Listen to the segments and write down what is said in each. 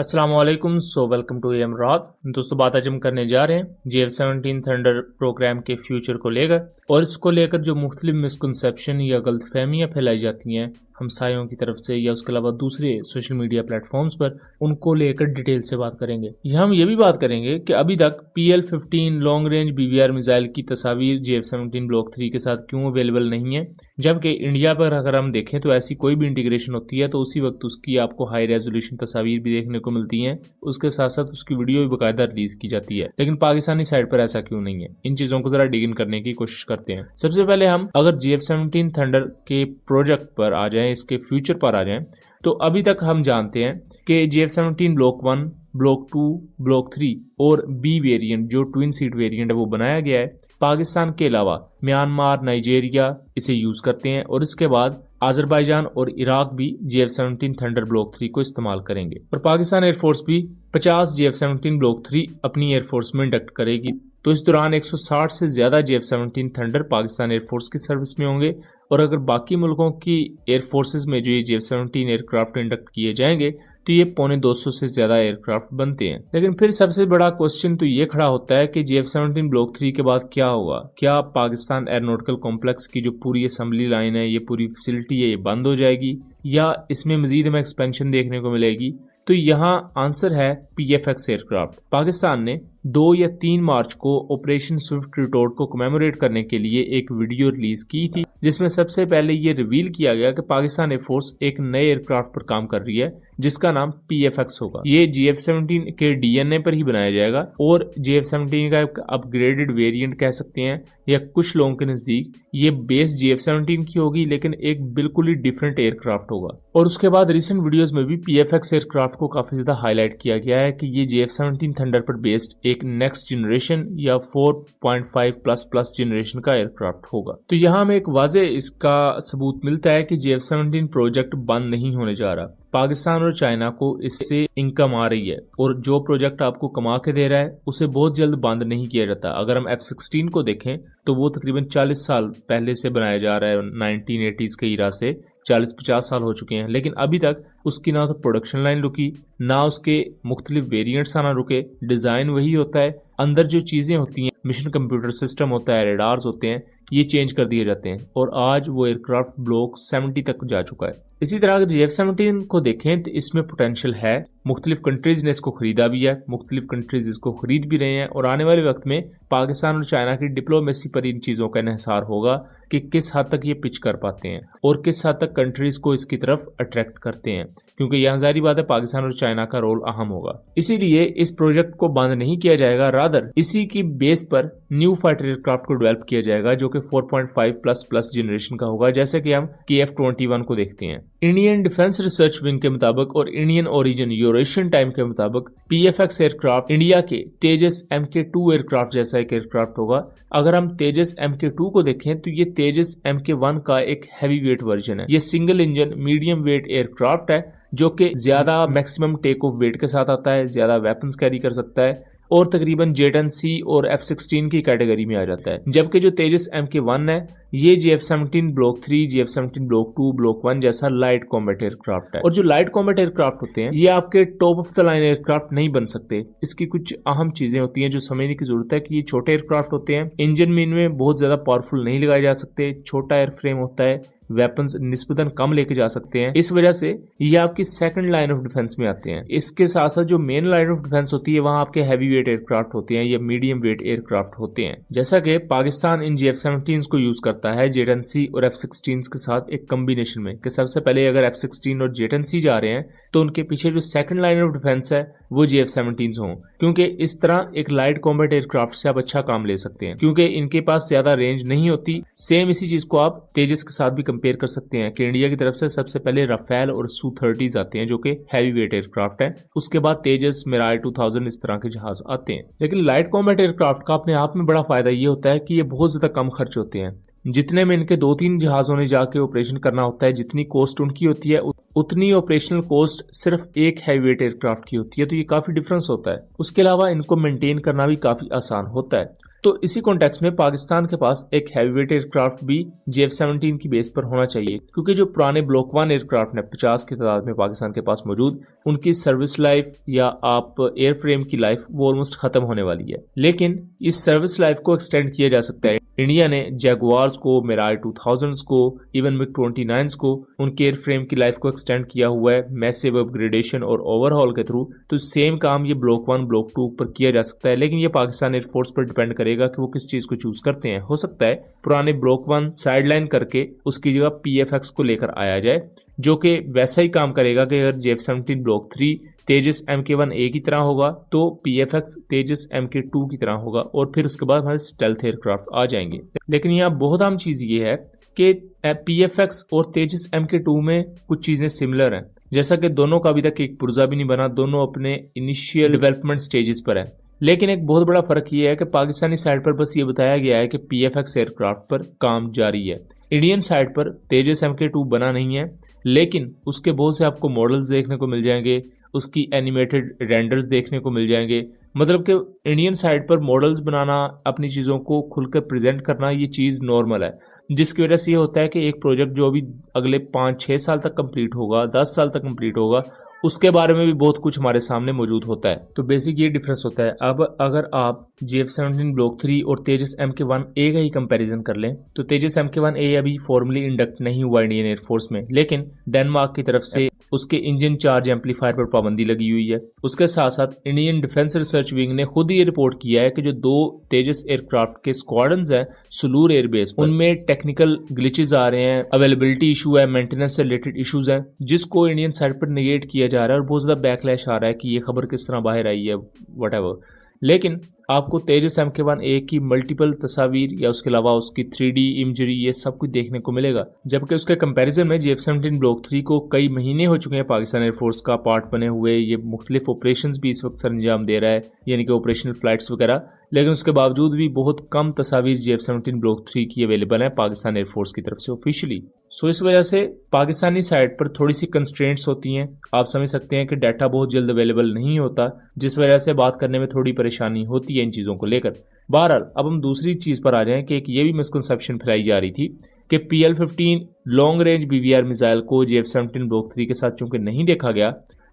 अस्सलाम वालेकुम। Welcome to M रात। दोस्तों, बात आज हम करने जा रहे हैं JF-17 थंडर प्रोग्राम के फ्यूचर को लेकर, और इसको लेकर जो मुख्तलिफ मिसकंसेप्शन या गलतफहमियां फैलाई जाती हैं हमसायों की तरफ से या उसके अलावा दूसरे सोशल मीडिया प्लेटफॉर्म्स पर, उनको लेकर डिटेल से बात करेंगे। यहाँ हम ये भी बात करेंगे कि अभी तक PL-15 long range BBR missile की तस्वीर JF-17 ब्लॉक 3 के साथ क्यों अवेलेबल नहीं है, जबकि इंडिया पर अगर हम देखें तो ऐसी कोई भी इंटीग्रेशन होती है तो उसी वक्त उसकी आपको हाई रेजोल्यूशन तस्वीर भी देखने को मिलती हैं, उसके साथ साथ उसकी वीडियो भी बाकायदा रिलीज की जाती है। लेकिन पाकिस्तानी साइड पर ऐसा क्यों नहीं है, इन चीजों को जरा डिग इन करने की कोशिश करते हैं। सबसे पहले हम अगर JF-17 थंडर के प्रोजेक्ट पर आ जाएं, इसके फ्यूचर पर आ जाएं, तो अभी तक हम जानते हैं कि JF-17 ब्लॉक 1, ब्लॉक 2, ब्लॉक 3 और B वेरिएंट जो ट्विन सीट वेरिएंट है वो बनाया गया है। पाकिस्तान के अलावा म्यांमार, नाइजीरिया इसे यूज करते हैं, और इसके बाद अजरबैजान और इराक भी JF-17 थंडर ब्लॉक 3 को इस्तेमाल करेंगे। और पाकिस्तान एयरफोर्स भी 50 JF-17 ब्लॉक 3 अपनी एयरफोर्स में इंडक्ट करेगी। तो इस दौरान 160 से ज्यादा JF-17 थंडर पाकिस्तान एयरफोर्स की सर्विस में होंगे। और अगर बाकी मुल्कों की एयरफोर्सेज में जो ये JF-17 एयरक्राफ्ट इंडक्ट किए जाएंगे तो ये 250 से ज्यादा एयरक्राफ्ट बनते हैं। लेकिन फिर सबसे बड़ा क्वेश्चन तो ये खड़ा होता है कि JF-17 ब्लॉक 3 के बाद क्या होगा। क्या पाकिस्तान एयरोनॉटिकल कॉम्प्लेक्स की जो पूरी असेंबली लाइन है, ये पूरी फैसिलिटी है, ये बंद हो जाएगी या इसमें मजीद हमें एक्सपेंशन देखने को मिलेगी? तो यहाँ आंसर है PFX एयरक्राफ्ट। पाकिस्तान ने 2 या 3 मार्च को ऑपरेशन स्विफ्ट रिटोर्ट को कमेमोरेट करने के लिए एक वीडियो रिलीज की थी, जिसमें सबसे पहले ये रिवील किया गया कि पाकिस्तान एयरफोर्स एक नए एयरक्राफ्ट पर काम कर रही है जिसका नाम PFX होगा। ये JF-17 के DNA पर ही बनाया जाएगा और JF-17 का एक अपग्रेडेड वेरिएंट कह सकते हैं, या कुछ लोगों के नजदीक ये बेस JF-17 की होगी लेकिन एक बिल्कुल ही डिफरेंट एयरक्राफ्ट होगा। और उसके बाद रिसेंट वीडियोस में भी PFX एयरक्राफ्ट को काफी ज्यादा हाईलाइट किया गया है कि ये JF-17 थंडर पर बेस्ड एक नेक्स्ट जनरेशन या 4.5++ जनरेशन का एयरक्राफ्ट होगा। तो यहाँ हमें एक वाजे इसका सबूत मिलता है कि JF-17 प्रोजेक्ट बंद नहीं होने जा रहा। पाकिस्तान और चाइना को इससे इनकम आ रही है, और जो प्रोजेक्ट आपको कमा के दे रहा है उसे बहुत जल्द बंद नहीं किया जाता। अगर हम F-16 को देखें तो वो तकरीबन 40 साल पहले से बनाया जा रहा है, 1980s के ईरा से 40-50 साल हो चुके हैं, लेकिन अभी तक उसकी ना तो प्रोडक्शन लाइन रुकी, ना उसके मुख्तलिफ वेरिएंट्स आना रुके। डिजाइन वही होता है, अंदर जो चीजें होती हैं, मिशन कंप्यूटर सिस्टम होता है, रेडार्स होते हैं, ये चेंज कर दिए जाते हैं, और आज वो एयरक्राफ्ट ब्लॉक 70 तक जा चुका है। इसी तरह अगर JF-17 को देखें तो इसमें पोटेंशियल है। मुख्तलिफ कंट्रीज ने इसको खरीदा भी है, मुख्तलिफ कंट्रीज इसको खरीद भी रहे हैं, और आने वाले वक्त में पाकिस्तान और चाइना की डिप्लोमेसी पर इन चीजों का इन्हिसार होगा कि किस हद तक ये पिच कर पाते हैं और किस हद तक कंट्रीज को इसकी तरफ अट्रैक्ट करते हैं, क्योंकि यह जाहिर बात है पाकिस्तान और चाइना का रोल अहम होगा। इसीलिए इस प्रोजेक्ट को बंद नहीं किया जाएगा, रादर इसी की बेस पर न्यू फाइटर एयरक्राफ्ट को डेवलप किया जाएगा जो कि 4.5++ जनरेशन का होगा, जैसे कि हम KF-21 को देखते हैं। इंडियन डिफेंस रिसर्च विंग के मुताबिक और इंडियन ओरिजिन यूरेशियन टाइम के मुताबिक PFX एयरक्राफ्ट इंडिया के तेजस MK2 एयरक्राफ्ट जैसा एक एयरक्राफ्ट होगा। अगर हम तेजस MK2 को देखें तो ये तेजस MK1 का एक हैवी वेट वर्जन है। ये single engine medium wait aircraft है जो कि ज्यादा मैक्सिमम टेक ऑफ वेट के साथ आता है, ज्यादा वेपन्स कैरी कर सकता है, और तकरीबन J-10C और F-16 की कैटेगरी में आ जाता है। जबकि जो तेजस MK1 है ये JF-17 block 3, JF-17 block 2, block 1 जैसा लाइट कॉम्बैट एयरक्राफ्ट है। और जो लाइट कॉम्बैट एयरक्राफ्ट होते हैं ये आपके top of the line aircraft नहीं बन सकते। इसकी कुछ अहम चीजें होती हैं जो समझने की जरूरत है कि ये छोटे एयरक्राफ्ट होते हैं, इंजन में इनमें बहुत ज्यादा पावरफुल नहीं लगाए जा सकते, छोटा एयर फ्रेम होता है, वेपन्स निस्बतन कम लेके जा सकते हैं, इस वजह से ये आपकी सेकंड लाइन ऑफ डिफेंस में आते हैं। इसके साथ साथ जो मेन लाइन ऑफ डिफेंस होती है वहां आपके हैवी वेट एयरक्राफ्ट होते हैं या मीडियम वेट एयरक्राफ्ट होते हैं। जैसा कि पाकिस्तान इन JF-17 को यूज करता है J-10C और F-16 के साथ एक कम्बिनेशन में, कि सबसे पहले अगर F-16 और J-10C जा रहे हैं तो उनके पीछे जो सेकंड लाइन ऑफ डिफेंस है वो JF-17 हों, क्योंकि इस तरह एक लाइट कॉम्बैट एयरक्राफ्ट से आप अच्छा काम ले सकते हैं, क्योंकि इनके पास ज्यादा रेंज नहीं होती। सेम इसी चीज को आप तेजस के साथ भी कंपेयर कर सकते हैं कि इंडिया की तरफ से सबसे पहले राफेल और Su-30s आते हैं जो कि हैवी वेट एयरक्राफ्ट है, उसके बाद तेजस, मिराज 2000 इस तरह के जहाज आते हैं। लेकिन लाइट कॉम्बैट एयरक्राफ्ट का अपने आप में बड़ा फायदा ये होता है कि ये बहुत ज्यादा कम खर्च होते हैं। जितने में इनके 2-3 जहाजों ने जाके ऑपरेशन करना होता है, जितनी कॉस्ट उनकी होती है उतनी ऑपरेशनल कॉस्ट सिर्फ एक हैवी वेट एयरक्राफ्ट की होती है, तो ये काफी डिफरेंस होता है। उसके अलावा इनको मेंटेन करना भी काफी आसान होता है। तो इसी कॉन्टेक्स्ट में पाकिस्तान के पास एक हैवीवेट एयरक्राफ्ट भी JF-17 की बेस पर होना चाहिए, क्योंकि जो पुराने ब्लॉक 1 एयरक्राफ्ट ने 50 की तादाद में पाकिस्तान के पास मौजूद, उनकी सर्विस लाइफ या आप एयरफ्रेम की लाइफ वो ऑलमोस्ट खत्म होने वाली है। लेकिन इस सर्विस लाइफ को एक्सटेंड किया जा सकता है। इंडिया ने जैगुआर्स को, मिराज 2000s को, इवन MiG-29s को, उनके एयरफ्रेम की लाइफ को एक्सटेंड किया हुआ है मैसिव अपग्रेडेशन और ओवरहॉल के थ्रू। तो सेम काम ये ब्लॉक 1 ब्लॉक 2 पर किया जा सकता है, लेकिन ये पाकिस्तान एयरफोर्स पर डिपेंड करेगा कि वो किस चीज को चूज करते हैं। हो सकता है पुराने ब्लॉक 1 साइडलाइन करके उसकी जगह PFX को लेकर आया जाए, जो कि वैसा ही काम करेगा कि अगर JF-17 ब्लॉक 3 तेजस MK-1A की तरह होगा तो PFX तेजस MK-2 की तरह होगा, और फिर उसके बाद हमारे स्टेल्थ एयरक्राफ्ट आ जाएंगे। लेकिन यहाँ बहुत आम चीज ये है कि PFX और तेजस MK-2 में कुछ चीजें सिमिलर हैं, जैसा कि दोनों का अभी तक एक पुर्जा भी नहीं बना, दोनों अपने इनिशियल डेवलपमेंट स्टेजेस पर है। लेकिन एक बहुत बड़ा फर्क ये है कि पाकिस्तानी साइड पर बस ये बताया गया है कि PFX एयरक्राफ्ट पर काम जारी है। इंडियन साइड पर तेजस MK-2 बना नहीं है, लेकिन उसके बहुत से आपको मॉडल्स देखने को मिल जाएंगे, उसकी एनिमेटेड रेंडर्स देखने को मिल जाएंगे। मतलब कि इंडियन साइड पर मॉडल्स बनाना, अपनी चीज़ों को खुलकर प्रेजेंट करना, ये चीज़ नॉर्मल है, जिसकी वजह से ये होता है कि एक प्रोजेक्ट जो अभी अगले 5-6 साल तक कंप्लीट होगा, 10 साल तक कंप्लीट होगा, उसके बारे में भी बहुत कुछ हमारे सामने मौजूद होता है। तो बेसिक ये डिफरेंस होता है। अब अगर आप JF-17 ब्लॉक 3 और तेजस MK-1A का ही कंपैरिजन कर लें, तो तेजस MK-1A अभी फॉर्मली इंडक्ट नहीं हुआ इंडियन एयरफोर्स में, लेकिन डेनमार्क की तरफ से उसके इंजन चार्ज एम्पलीफायर पर पाबंदी लगी हुई है। उसके साथ साथ इंडियन डिफेंस रिसर्च विंग ने खुद ये रिपोर्ट किया है कि जो 2 तेजस एयरक्राफ्ट के स्क्वाड्रंस हैं सुलूर एयरबेस, उनमें टेक्निकल ग्लिचेस आ रहे हैं, अवेलेबिलिटी इशू है, मेंटेनेंस से रिलेटेड इशूज हैं, जिसको इंडियन साइड पर निगेट किया जा रहा है और बहुत ज्यादा बैकलैश आ रहा है कि ये खबर किस तरह बाहर आई है, व्हाटएवर। लेकिन आपको तेजस MK-1A की मल्टीपल तस्वीर या उसके अलावा उसकी 3D इमेजरी, ये सब कुछ देखने को मिलेगा, जबकि उसके कंपैरिजन में JF-17 ब्लॉक 3 को कई महीने हो चुके हैं पाकिस्तान एयरफोर्स का पार्ट बने हुए, ये मुख्तलिफ ऑपरेशंस भी इस वक्त सरंजाम दे रहा है, यानी कि ऑपरेशनल फ्लाइट्स वगैरह, लेकिन उसके बावजूद भी बहुत कम तस्वीर JF-17 ब्लॉक 3 की अवेलेबल है पाकिस्तान एयरफोर्स की तरफ से ऑफिशियली। सो इस वजह से पाकिस्तानी साइड पर थोड़ी सी कंस्ट्रेंट्स होती हैं। आप समझ सकते हैं कि डाटा बहुत जल्द अवेलेबल नहीं होता, जिस वजह से बात करने में थोड़ी परेशानी होती है इन चीज़ों को लेकर। बहरहाल अब हम दूसरी चीज़ पर आ जाएं कि एक ये भी मिसकंसेप्शन फैलाई जा रही थी कि PL-15 long range BVR missile को JF-17 ब्लॉक 3 के साथ चूंकि नहीं देखा गया,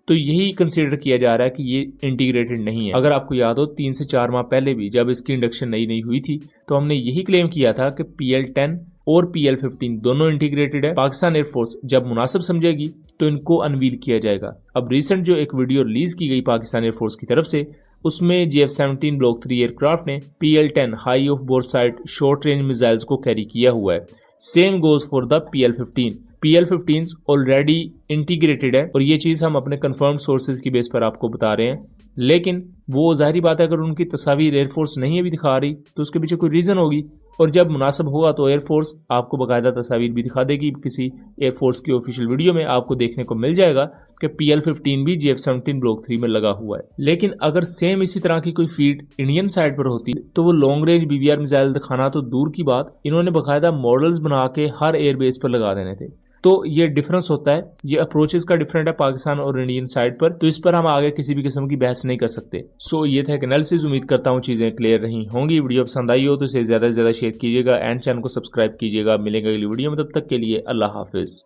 तो यही कंसीडर किया जा रहा है कि ये इंटीग्रेटेड नहीं है। अगर आपको याद हो 3 से 4 माह पहले भी जब इसकी इंडक्शन नई हुई थी, तो हमने यही क्लेम किया था कि PL-10 और PL-15 दोनों इंटीग्रेटेड है। पाकिस्तान एयरफोर्स जब मुनासिब समझेगी तो इनको अनवील किया जाएगा। अब रिसेंट जो एक वीडियो रिलीज की गई पाकिस्तान एयरफोर्स की तरफ से, उसमें JF-17 ब्लॉक 3 एयरक्राफ्ट ने PL-10 high of board side short range missiles को कैरी किया हुआ है। Same goes for the PL-15। PL-15 already integrated है और ये चीज़ हम अपने कंफर्म सोर्सेज की बेस पर आपको बता रहे हैं, लेकिन वो जाहिर बात है अगर उनकी तस्वीर एयरफोर्स नहीं अभी दिखा रही तो उसके पीछे कोई रीज़न होगी, और जब मुनासिब होगा तो एयरफोर्स आपको बाकायदा तस्वीर भी दिखा देगी। किसी एयरफोर्स की ऑफिशियल वीडियो में आपको देखने को मिल जाएगा कि PL-15 भी JF-17 ब्लॉक 3 में लगा हुआ है। लेकिन अगर सेम इसी तरह की कोई फीड इंडियन साइड पर होती तो वो लॉन्ग रेंज BVR मिसाइल दिखाना तो दूर की बात, इन्होंने बाकायदा मॉडल्स बना के हर एयरबेस पर लगा देने थे। तो ये डिफरेंस होता है, ये अप्रोचेस का डिफरेंट है पाकिस्तान और इंडियन साइड पर, तो इस पर हम आगे किसी भी किस्म की बहस नहीं कर सकते। सो ये था एक एनालिसिस। उम्मीद करता हूँ चीज़ें क्लियर रही होंगी। वीडियो पसंद आई हो तो इसे ज़्यादा से ज़्यादा शेयर कीजिएगा एंड चैनल को सब्सक्राइब कीजिएगा। मिलेगा अगली वीडियो में, तब तक के लिए अल्लाह हाफिज़।